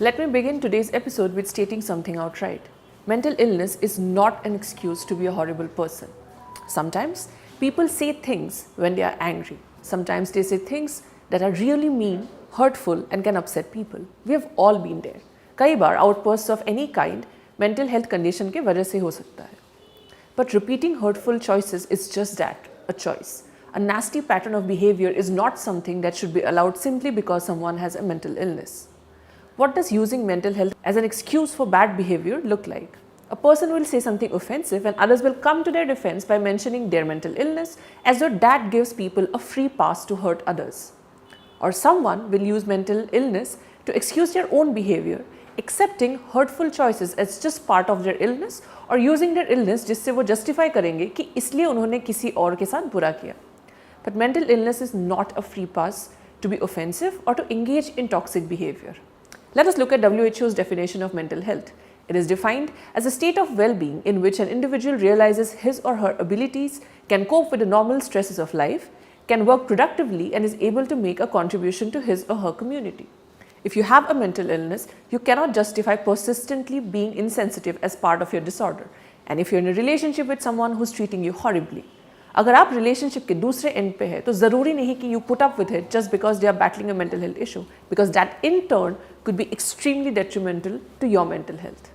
Let me begin today's episode with stating something outright. Mental illness is not an excuse to be a horrible person. Sometimes people say things when they are angry. Sometimes they say things that are really mean, hurtful and can upset people. We have all been there. कई बार outbursts of any kind mental health condition के वजह से हो सकता है. But repeating hurtful choices is just that, a choice. A nasty pattern of behavior is not something that should be allowed simply because someone has a mental illness. What does using mental health as an excuse for bad behavior look like? A person will say something offensive and others will come to their defense by mentioning their mental illness as though that gives people a free pass to hurt others. Or someone will use mental illness to excuse their own behavior, accepting hurtful choices as just part of their illness or using their illness जिससे वो justify करेंगे कि इसलिए उन्होंने किसी और के साथ बुरा किया. But mental illness is not a free pass to be offensive or to engage in toxic behavior. Let us look at WHO's definition of mental health. It is defined as a state of well-being in which an individual realizes his or her abilities, can cope with the normal stresses of life, can work productively and is able to make a contribution to his or her community. If you have a mental illness, you cannot justify persistently being insensitive as part of your disorder. And if you're in a relationship with someone who's treating you horribly, अगर आप relationship के दूसरे and पे है तो ज़रूरी नहीं कि you put up with it just because they are battling a mental health issue because that in turn could be extremely detrimental to your mental health.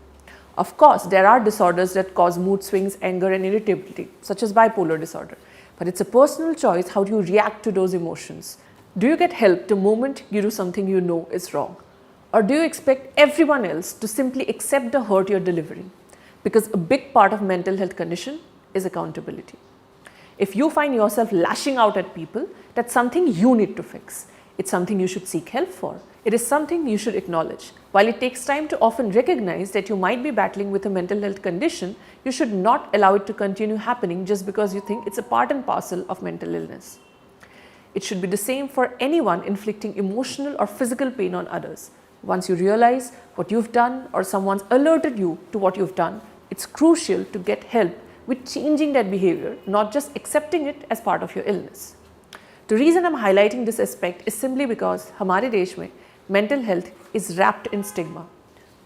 Of course, there are disorders that cause mood swings, anger and irritability, such as bipolar disorder. But it's a personal choice how do you react to those emotions. Do you get help the moment you do something you know is wrong? Or do you expect everyone else to simply accept the hurt you're delivering? Because a big part of mental health condition is accountability. If you find yourself lashing out at people, that's something you need to fix. It's something you should seek help for. It is something you should acknowledge. While it takes time to often recognize that you might be battling with a mental health condition, you should not allow it to continue happening just because you think it's a part and parcel of mental illness. It should be the same for anyone inflicting emotional or physical pain on others. Once you realize what you've done or someone's alerted you to what you've done, it's crucial to get help with changing that behavior, not just accepting it as part of your illness. The reason I'm highlighting this aspect is simply because हमारे देश में mental health is wrapped in stigma.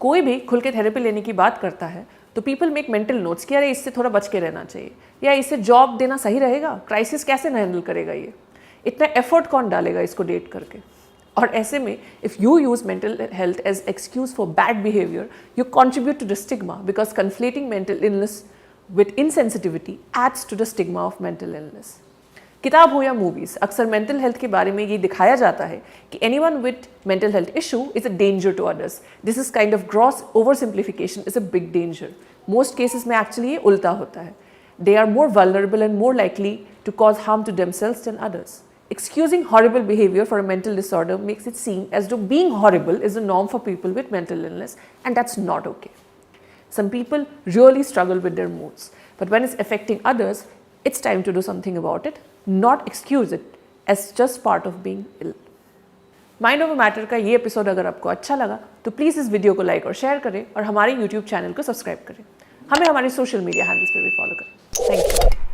कोई भी खुल के therapy लेने की बात करता है तो people make mental notes कि अरे इससे थोड़ा बच के रहना चाहिए या इसे जॉब देना सही रहेगा, क्राइसिस कैसे हैंडल करेगा ये, इतना एफर्ट कौन डालेगा इसको डेट करके. और ऐसे में if you use mental health as excuse for bad behavior, you contribute to the stigma because conflating mental illness with insensitivity adds to the stigma of mental illness. किताब हो या मूवीज, अक्सर मेंटल हेल्थ के बारे में ये दिखाया जाता है कि anyone with mental health issue is a danger to others. This is kind of gross over simplification, is a big danger. Most cases में एक्चुअली ये उल्टा होता है. They are more vulnerable and more likely to cause harm to themselves than others. Excusing horrible behavior for a mental disorder makes it seem as though being horrible is the norm for people with mental illness, and that's not okay. Some people really struggle with their moods, but when it's affecting others, it's time to do something about it, not excuse it as just part of being ill. Mind over matter का ये episode अगर आपको अच्छा लगा तो please इस video को like और शेयर करें और हमारे यूट्यूब चैनल को सब्सक्राइब करें. हमें हमारे सोशल मीडिया हैंडल्स पे भी फॉलो करें. Thank you.